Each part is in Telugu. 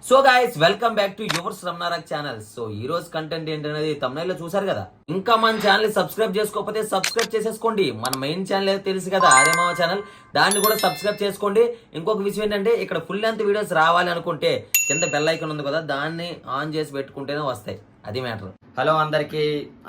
So guys welcome back to yours రమణారాక్ ఛానల్. సో ఈ రోజు కంటెంట్ ఏంటనేది తమ్నైల్ లో చూసారు కదా. ఇంకా మన ఛానల్ సబ్స్క్రైబ్ చేసుకోకపోతే సబ్స్క్రైబ్ చేసేసుకోండి. మన మెయిన్ ఛానల్ ఏదో తెలుసు కదా, ఆర్యమావ ఛానల్, దాన్ని కూడా సబ్స్క్రైబ్ చేసుకోండి. ఇంకొక విషయం ఏంటంటే ఇక్కడ ఫుల్ లెంత్ వీడియోస్ రావాలి అనుకుంటే కింద బెల్ ఐకాన్ ఉంది కదా, దాన్ని ఆన్ చేసి పెట్టుకుంటేనే వస్తాయి. అది మ్యాటర్. హలో అందరికి,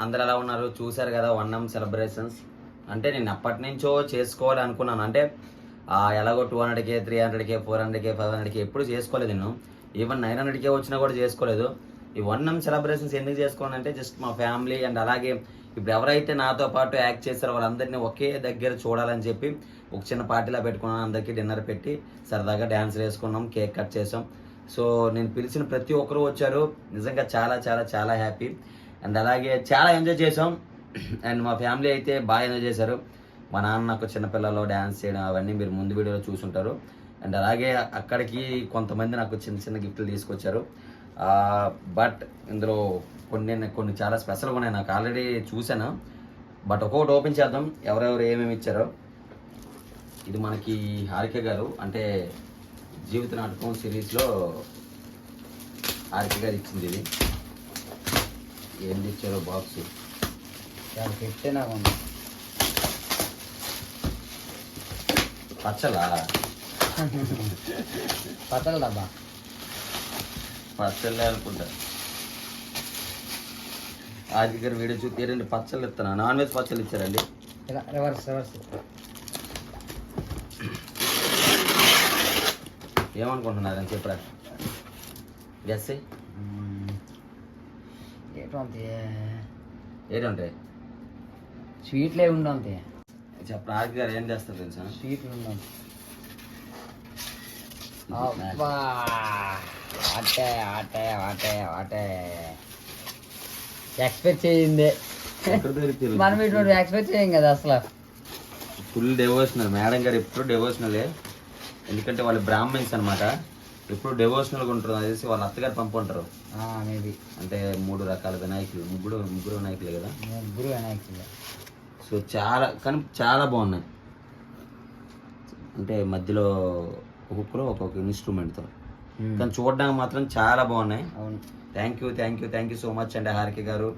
అందరు ఎలా ఉన్నారు? చూసారు కదా వన్నం సెలబ్రేషన్స్. అంటే నేను అప్పటి నుంచో చేసుకోవాలి అనుకున్నాను. అంటే ఎలాగో 200K 300K 400K 500K ఎప్పుడు చేసుకోలేదు. నేను ఈవెన్ 900K వచ్చినా కూడా చేసుకోలేదు. ఈ వన్నం సెలబ్రేషన్స్ ఎందుకు చేసుకోవాలంటే జస్ట్ మా ఫ్యామిలీ అండ్ అలాగే ఇప్పుడు ఎవరైతే నాతో పాటు యాక్ట్ చేస్తారో వాళ్ళందరినీ ఒకే దగ్గర చూడాలని చెప్పి ఒక చిన్న పార్టీలా పెట్టుకున్నాను. అందరికీ డిన్నర్ పెట్టి సరదాగా డ్యాన్స్ వేసుకున్నాం, కేక్ కట్ చేసాం. సో నేను పిలిచిన ప్రతి ఒక్కరు వచ్చారు. నిజంగా చాలా చాలా చాలా హ్యాపీ అండ్ అలాగే చాలా ఎంజాయ్ చేసాం. అండ్ మా ఫ్యామిలీ అయితే బాగా ఎంజాయ్ చేశారు. మా నాన్న నాకు చిన్నపిల్లలు డ్యాన్స్ చేయడం అవన్నీ మీరు ముందు వీడియోలో చూసుంటారు. అండ్ అలాగే అక్కడికి కొంతమంది నాకు చిన్న చిన్న గిఫ్ట్లు తీసుకొచ్చారు. బట్ ఇందులో కొన్ని చాలా స్పెషల్గా ఉన్నాయి. నాకు ఆల్రెడీ చూశాను, బట్ ఒక్కొక్కటి ఓపెన్ చేద్దాం ఎవరెవరు ఏమేమి ఇచ్చారో. ఇది మనకి హారిక గారు, అంటే జీవిత నాటకం సిరీస్లో హారిక గారు ఇచ్చింది. ఇది ఏంది ఇచ్చారో బాక్స్ పెట్టే నాకు పచ్చలా పచ్చల డబ్బా పచ్చళ్ళే అనుకుంటా. ఆది గారు వీడియో చూస్తే 2 పచ్చళ్ళు ఇస్తాను. నాన్ వెజ్ పచ్చళ్ళు ఇచ్చారండి. రివర్స్ ఏమనుకుంటున్నారని చెప్పరా? గెస్ ఏంటంటాయి? స్వీట్లే ఉండంతే. చెప్పరా ఆది గారు ఏం చేస్తారు తెలుసా? స్వీట్లు ఉండం. ఎక్స్పెక్ట్ చేయింది మనం ఇటువంటి ఎక్స్పెక్ట్ చేయం కదా అసలు. Full devotional. మేడం గారు ఎప్పుడు డెవోషనలే, ఎందుకంటే వాళ్ళు బ్రాహ్మణ్స్ అనమాట. ఎప్పుడు డెవోషనల్గా ఉంటారు. అదేసి వాళ్ళ అత్తగారు పంపుంటారు. మేబీ అంటే 3 రకాల వినాయకులు, ముగ్గురు వినాయకులే కదా. ముగ్గురు వినాయకులు. సో చాలా బాగున్నాయి. అంటే మధ్యలో ఒక్కొక్కరు ఒక్కొక్క ఇన్స్ట్రుమెంట్తో, కానీ చూడడానికి మాత్రం చాలా బాగున్నాయి. అవును. థ్యాంక్ యూ సో మచ్ అండి హారిక గారు.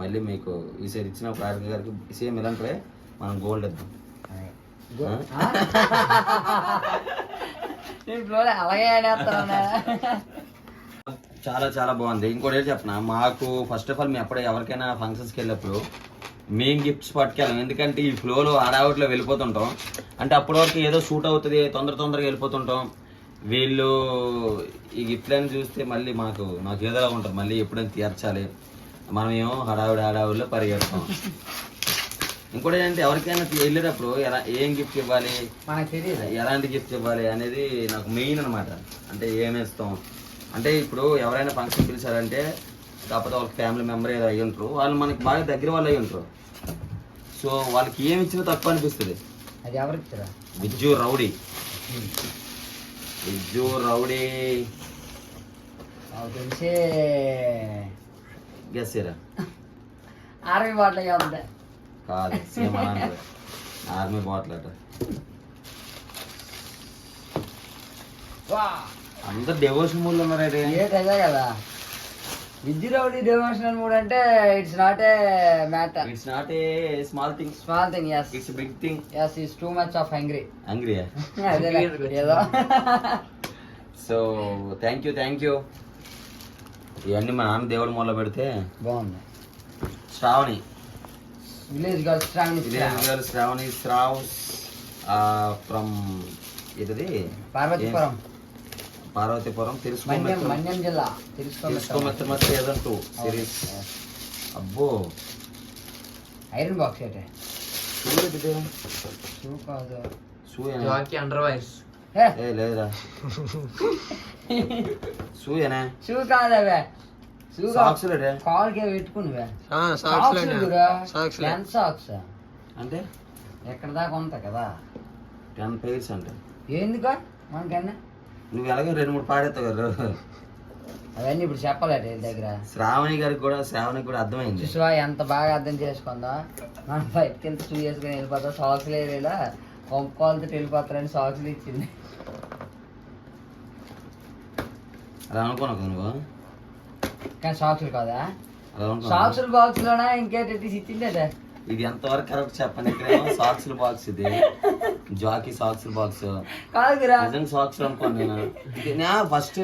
మళ్ళీ మీకు ఈసారి ఇచ్చిన హారిక గారికి సేమ్ ఇలాంటివే మనం గోల్డ్ ఇద్దాం. అలాగే చాలా చాలా బాగుంది. ఇంకోటి ఏంటి చెప్పనా, మాకు ఫస్ట్ ఆఫ్ ఆల్ మేము అప్పుడే ఎవరికైనా ఫంక్షన్స్కి వెళ్ళినప్పుడు మేము గిఫ్ట్స్ పట్టుకెళ్ళాం. ఎందుకంటే ఈ ఫ్లోలో హడావుట్లో వెళ్ళిపోతుంటాం. అంటే అప్పటి వరకు ఏదో షూట్ అవుతుంది, తొందరగా వెళ్ళిపోతుంటాం. వీళ్ళు ఈ గిఫ్ట్లని చూస్తే మళ్ళీ నాకు ఏదోలా ఉంటుంది, మళ్ళీ ఎప్పుడైనా తీర్చాలి. మనం ఏమో హడావుడిలో పరిగెడతాం. ఇంకోటి ఏంటంటే ఎవరికైనా వెళ్ళేటప్పుడు ఏం గిఫ్ట్ ఇవ్వాలి, ఎలాంటి గిఫ్ట్ ఇవ్వాలి అనేది నాకు మెయిన్ అనమాట. అంటే ఏమేస్తాం అంటే ఇప్పుడు ఎవరైనా ఫంక్షన్ పిలిచారంటే కాకపోతే వాళ్ళకి ఫ్యామిలీ మెంబర్ ఏదో అయ్యి ఉంటారు, వాళ్ళు మనకి బాగా దగ్గర వాళ్ళు అయ్యి ఉంటారు. సో వాళ్ళకి ఏమి ఇచ్చినా తక్కువ అనిపిస్తుంది. అది ఎవరు ఇచ్చారా? విజ్జు రౌడీ తెలిసే గెస్సరా. ఆర్మీ బాటిల్ ఉంది కాదు, సేమ్ అలాంటిది. ఆర్మీ బాటిల్ అట. అందరు డెవోషన్ మూడ్ ఉన్నారైతే అదే కదా. విద్యురౌడి డివోషనల్ మూడ్ అంటే it's not A matter. It's not a small thing. yes. It's a big thing. Yes, he's too much of hungry. ఏదో. So thank you. ఇవన్నీ మా నాన్న దేవుడి మూల పెడితే బాగుంది. Shravani village girl Shravani from ఇది పార్వతీపురం మన్యం జిల్లా తెలుసుకోమెత్త ఏదంటూ సిరీస్. అబ్బో ఐరన్ బాక్స్ అయితే లేదురా. షూయేనా? షూ కాదవే, సాక్స్ కాల్కే పెట్టుకునివే. సాక్స్ అంటే ఎక్కడ దాకా ఉంటా కదా 10 pairs అంటే ఎందుకా మనకన్నా. నువ్వు ఎలాగో 2-3 పాడేస్తావు కదా. అవన్నీ ఇప్పుడు చెప్పలేదు దగ్గర. శ్రావణి గారికి కూడా అర్థమైంది. చూసా ఎంత బాగా అర్థం చేసుకుందా. మనం బయటకి వెళ్తే షూ వేసుకొని వెళ్ళిపోతా, సాక్స్ లేదా పంపుకోవాలతో వెళ్ళిపోతారని సాక్స్లు ఇచ్చింది. అలా అనుకున్నావు కదా నువ్వు, కానీ సాక్సులు కాదా? అలా అనుకున్నావు. సాక్సుల బాక్స్ లోనా ఇంకేంటి ఇచ్చిందే? ఇది ఎంతవరకు కరెక్ట్ చెప్పండి. ఇక్కడేమో సాక్స్ల బాక్స్, ఇది జాకీ సాక్స్ల బాక్స్. కాదురా, నిజంగా సాక్స్ అనుకోను నేను. ఫస్ట్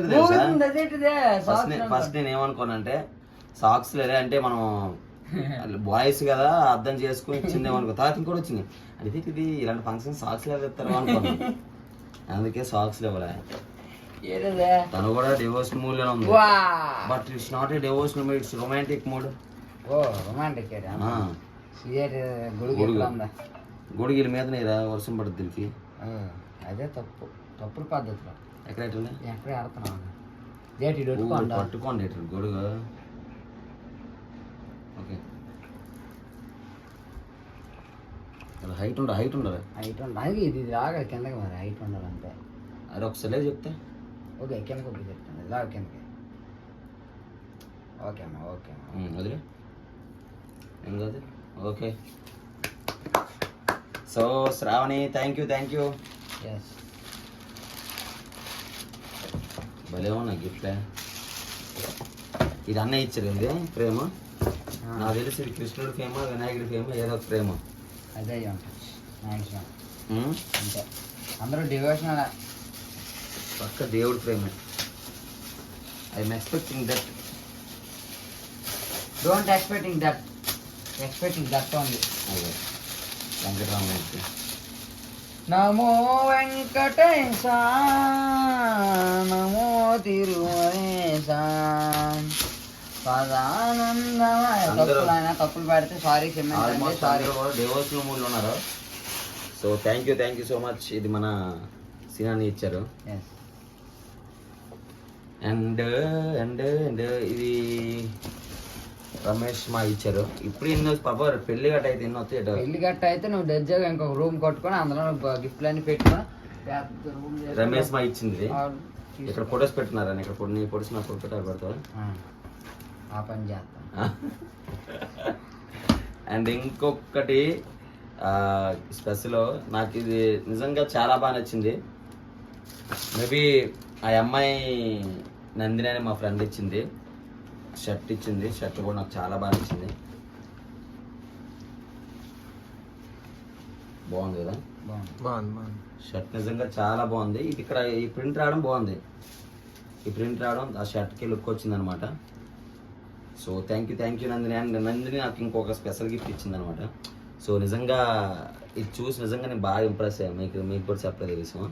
అదేంటిదే ఫస్ట్ నేను ఏమనుకోనంటే సాక్స్ లేదే అంటే మనం బాయ్స్ కదా అర్థం చేసుకుని ఇచ్చిందేమనుకో. తర్వాత ఇంకోటి వచ్చింది, అది ఇది ఇలాంటి ఫంక్షన్ సాక్స్ లేస్తారు అనుకున్నాను. అందుకే సాక్స్ లేవలే. ఏదే తను కూడా డివోషనల్ మూడ్ లోనే ఉంది. But it's not a devotional mood, it's romantic mood. ఓ రొమాంటిక్ గొడుగుల మీద నీరా వర్షం పడుతుంది దీనికి. అదే తప్పుడు పద్ధతిలో ఎక్కడ ఎక్కడ ఆడుతున్నావు పట్టుకోండి గొడుగు. ఓకే హైట్ ఉండదు హైట్ ఉండాలి. ఇది రాగా కిందకి మరి హైట్ ఉండాలంటే. అరే ఒకసారి చెప్తే ఓకే కిందకి ఒకటి చెప్తాను. ఇలా కిందకి. ఓకే అమ్మా ఓకే వదిలే ఏం కాదు. Okay so Shravani thank you. Yes భలే ఉన్నా గిఫ్ట్లే. ఇది అన్నయ్య ఇచ్చారు ఇది ప్రేమ. నాకు తెలిసి ఇది కృష్ణుడి ఫేమ వినాయకుడి ఫేమ ఏదో ఒక ప్రేమ. అదే మ్యాక్సిమం అంతే. అందరూ డివోషనల్ పక్క దేవుడి ప్రేమ. I'm expecting that. Don't expecting that only. అదే వెంకటరామూర్తి. నమో వెంకటేశ నమో తిరుమలేశ తప్పులు పెడితే సారీ క్షమించండి. సారీ. డివోషనల్ మూడ్లో ఉన్నారు. So thank you so much. ఇది మన సినాని ఇచ్చారు. అండ్ ఇది రమేష్ మా ఇచ్చారు. ఇప్పుడు ఎన్నో పాప పెళ్లి గట్ట అయితే ఎన్నో వస్తాయి. పెళ్లి గట్ట అయితే నువ్వు డెజ్జాగా ఇంకొక రూమ్ కట్టుకొని అందులో గిఫ్ట్లు అన్ని పెట్టుకొని రమేష్ మా ఇచ్చింది. ఇక్కడ ఫొటోస్ పెట్టున్నారని ఇక్కడ నీ ఫొటోస్ నా ఫోటో పెడతావు. ఆ పని చేస్తాను. అండ్ ఇంకొకటి స్పెషల్ నాకు ఇది నిజంగా చాలా బాగా నచ్చింది. మేబీ ఆ అమ్మాయి నందిని అని మా ఫ్రెండ్ ఇచ్చింది. షర్ట్ ఇచ్చింది. షర్ట్ కూడా నాకు చాలా బాగా నచ్చింది. బాగుంది కదా? బాగుంది. షర్ట్ నిజంగా చాలా బాగుంది. ఇది ఇక్కడ ఈ ప్రింట్ రావడం బాగుంది. ఈ ప్రింట్ రావడం ఆ షర్ట్కి లుక్ వచ్చింది అనమాట. So thank you Nandini. And Nandini నాకు ఇంకొక స్పెషల్ గిఫ్ట్ ఇచ్చింది అనమాట. సో నిజంగా ఇది చూసి నిజంగా నేను బాగా ఇంప్రెస్ అయ్యాను. మీకు కూడా చెప్పలేదు ఈ విషయం.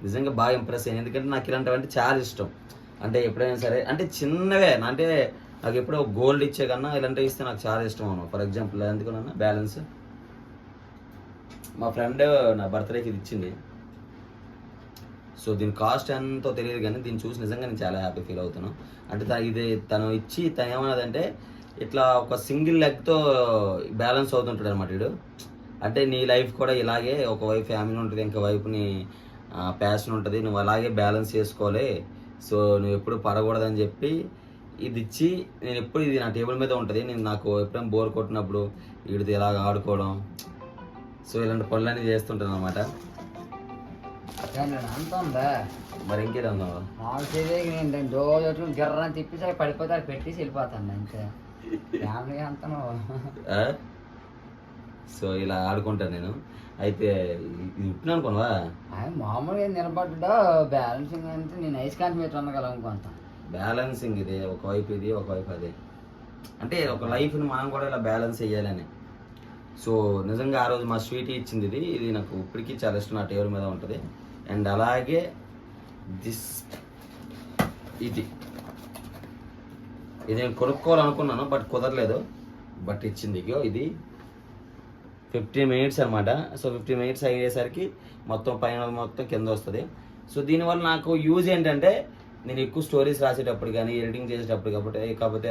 నిజంగా బాగా ఇంప్రెస్ అయ్యాను. ఎందుకంటే నాకు ఇలాంటివంటే చాలా ఇష్టం. అంటే ఎప్పుడైనా సరే అంటే చిన్నవే అంటే నాకు ఎప్పుడో గోల్డ్ ఇచ్చే కన్నా ఇలాంటివి ఇస్తే నాకు చాలా ఇష్టం అన్న. ఫర్ ఎగ్జాంపుల్ ఎందుకున్నా బ్యాలెన్స్ మా ఫ్రెండ్ నా బర్త్డేకి ఇది ఇచ్చింది. సో దీని కాస్ట్ ఎంతో తెలియదు కానీ దీన్ని చూసి నిజంగా నేను చాలా హ్యాపీ ఫీల్ అవుతాను. అంటే ఇది తను ఇచ్చి తను ఏమన్నదంటే ఇట్లా ఒక సింగిల్ లెగ్తో బ్యాలెన్స్ అవుతుంటాడు అనమాట వీడు. అంటే నీ లైఫ్ కూడా ఇలాగే ఒక వైపు ఫ్యామిలీ ఉంటుంది, ఇంకా వైపుని ప్యాషన్ ఉంటుంది, నువ్వు అలాగే బ్యాలెన్స్ చేసుకోవాలి. సో నువ్వు ఎప్పుడు పడకూడదని చెప్పి ఇది ఇచ్చి నేను ఎప్పుడు ఇది నా టేబుల్ మీద ఉంటుంది. నేను నాకు ఎప్పుడైనా బోర్ కొట్టినప్పుడు వీడితో ఇలాగ ఆడుకోవడం, సో ఇలాంటి పనులన్నీ చేస్తుంటాను అనమాట. అంత ఉందా మరి ఇంకేదన్నా నేను రోజు గిర్రని తిప్పేసి పడిపోతే పెట్టేసి వెళ్ళిపోతాను అంతే. ఫ్యామిలీ అంతా సో ఇలా ఆడుకుంటాను నేను. అయితే ఇది ఉట్టిన అనుకోవా మామూలుగా నిలబడ్డా బ్యాలెన్సింగ్ అంటే నేను ఐస్ కాంతి మీద ఉండగలం అనుకుంటా. బ్యాలెన్సింగ్ ఇది ఒకవైపు ఇది ఒకవైపు అదే. అంటే ఒక లైఫ్ని మనం కూడా ఇలా బ్యాలెన్స్ చేయాలని. సో నిజంగా ఆ రోజు మా స్వీట్ ఇచ్చింది ఇది నాకు ఇప్పటికీ చాలా ఇష్టం. నా టేబుల్ మీద ఉంటుంది. అండ్ అలాగే ఇది నేను కొనుక్కోవాలనుకున్నాను బట్ కుదరలేదు. బట్ ఇచ్చింది ఇది 15 minutes అనమాట. సో 15 minutes అయ్యేసరికి మొత్తం పైన మొత్తం కింద వస్తుంది. సో దీనివల్ల నాకు యూజ్ ఏంటంటే నేను ఎక్కువ స్టోరీస్ రాసేటప్పుడు కానీ ఎడిటింగ్ చేసేటప్పుడు కాకపోతే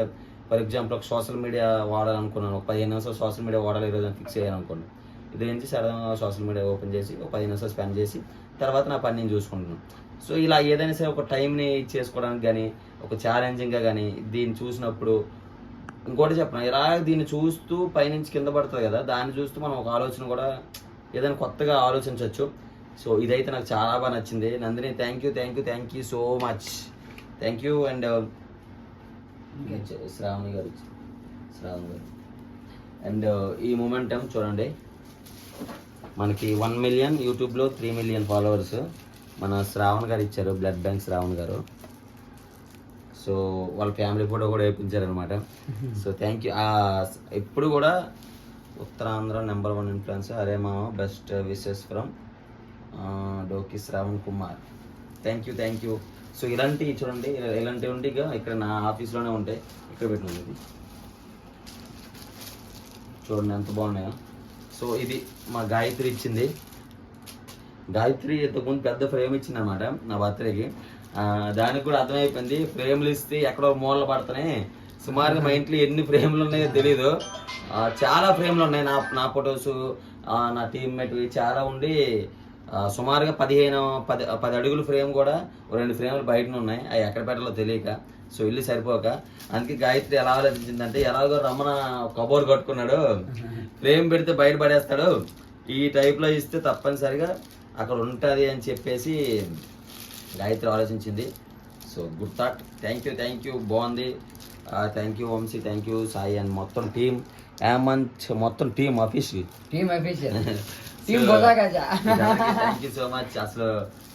ఫర్ ఎగ్జాంపుల్ ఒక సోషల్ మీడియా వాడాలనుకున్నాను. ఒక 15 నిమిషాలు సోషల్ మీడియా వాడాలి ఈరోజు ఫిక్స్ చేయాలనుకోండి. ఇది నుంచి సడన్గా సోషల్ మీడియా ఓపెన్ చేసి ఒక 15 నిమిషాలు స్పెండ్ చేసి తర్వాత నా పని నేను చూసుకుంటున్నాను. సో ఇలా ఏదైనా సరే ఒక టైంని చేసుకోవడానికి కానీ ఒక ఛాలెంజింగ్గా కానీ దీన్ని చూసినప్పుడు ఇంకోటి చెప్పను, ఇలా దీన్ని చూస్తూ పైనుంచి కింద పడుతుంది కదా, దాన్ని చూస్తూ మనం ఒక ఆలోచన కూడా ఏదైనా కొత్తగా ఆలోచించవచ్చు. సో ఇదైతే నాకు చాలా బాగా నచ్చింది. Nandini thank you so much. Thank you. And Shravani garu and ఈ మూమెంటం చూడండి, మనకి 1 మిలియన్ యూట్యూబ్లో 3 మిలియన్ ఫాలోవర్స్ మన శ్రావణ్ గారు ఇచ్చారు, బ్లడ్ బ్యాంక్ శ్రావణ్ గారు. సో వాళ్ళ ఫ్యామిలీ ఫోటో కూడా వేయించారనమాట. So thank you. ఎప్పుడు కూడా ఉత్తరాంధ్ర #1 ఇన్ఫ్లుయెన్సర్ అరే మామ, best wishes from Doki Shravan Kumar. Thank you. So ఇలాంటివి చూడండి, ఇలాంటివి ఉంటే ఇక ఇక్కడ నా ఆఫీస్లోనే ఉంటాయి, ఇక్కడ పెట్టినది చూడండి ఎంత బాగున్నాయో. సో ఇది మా గాయత్రి ఇచ్చింది. గాయత్రి ఇంతకుముందు పెద్ద ఫ్రేమ్ ఇచ్చింది అనమాట నా బర్త్డేకి. దానికి కూడా అర్థమైపోయింది, ఫ్రేమ్లు ఇస్తే ఎక్కడో మూలలు పడుతున్నాయి. సుమారుగా మా ఇంట్లో ఎన్ని ఫ్రేమ్లు ఉన్నాయో తెలీదు, చాలా ఫ్రేమ్లు ఉన్నాయి. నా ఫొటోస్, నా టీమ్మేట్ చాలా ఉండి సుమారుగా 10 అడుగుల ఫ్రేమ్ కూడా 2 ఫ్రేమ్లు బయటనే ఉన్నాయి. అవి ఎక్కడ పెట్టాలో తెలియక, సో ఇల్లు సరిపోక, అందుకే గాయత్రి ఎలా ఆలోచించిందంటే, ఎలాగో రమ్మన కబోర్డ్ కట్టుకున్నాడు, ఫ్రేమ్ పెడితే బయట పడేస్తాడు, ఈ టైప్లో ఇస్తే తప్పనిసరిగా అక్కడ ఉంటుంది అని చెప్పేసి గాయత్రి ఆలోచించింది. So good thought. Thank you. బాగుంది. Thank you Vamsi, thank you Sai and మొత్తం టీం మొత్తం టీం ఆఫీస్కి థ్యాంక్ యూ సో మచ్. అసలు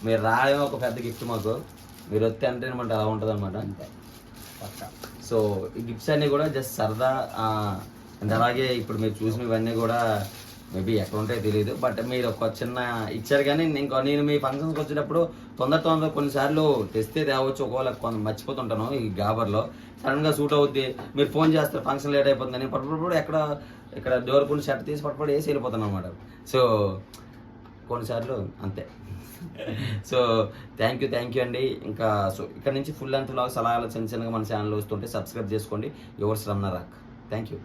మీరు రావడమే ఒక పెద్ద గిఫ్ట్ మాకు. మీరు వస్తే ఎంటర్టైన్మెంట్ అలా ఉంటుంది అనమాట. సో ఈ గిఫ్ట్స్ అన్నీ కూడా జస్ట్ సరదా. అండ్ అలాగే ఇప్పుడు మీరు చూసినవన్నీ కూడా మేబీ ఎక్కడ ఉంటాయో తెలియదు, బట్ మీరు ఒక చిన్న ఇచ్చారు. కానీ నేను మీ ఫంక్షన్స్కి వచ్చేటప్పుడు తొందర కొన్నిసార్లు తెస్తే తేవచ్చు, ఒకవేళ మర్చిపోతుంటాను ఈ గాబర్లో, సడన్గా సూట్ అవుద్ది, మీరు ఫోన్ చేస్తారు ఫంక్షన్ లేట్ అయిపోతుందని, పట్టుపడి ఇక్కడ డోర్ కొన్ని షర్ట్ తీసి పట్టుపడి వేసి వెళ్ళిపోతాను అనమాట. సో కొన్నిసార్లు అంతే. సో థ్యాంక్ యూ అండి. ఇంకా సో ఇక్కడ నుంచి ఫుల్ లెంత్ వ్లాగ్స్ అలా చిన్నగా మన ఛానల్ వస్తుంటే సబ్స్క్రైబ్ చేసుకోండి. Yours Ramana rock. Thank you.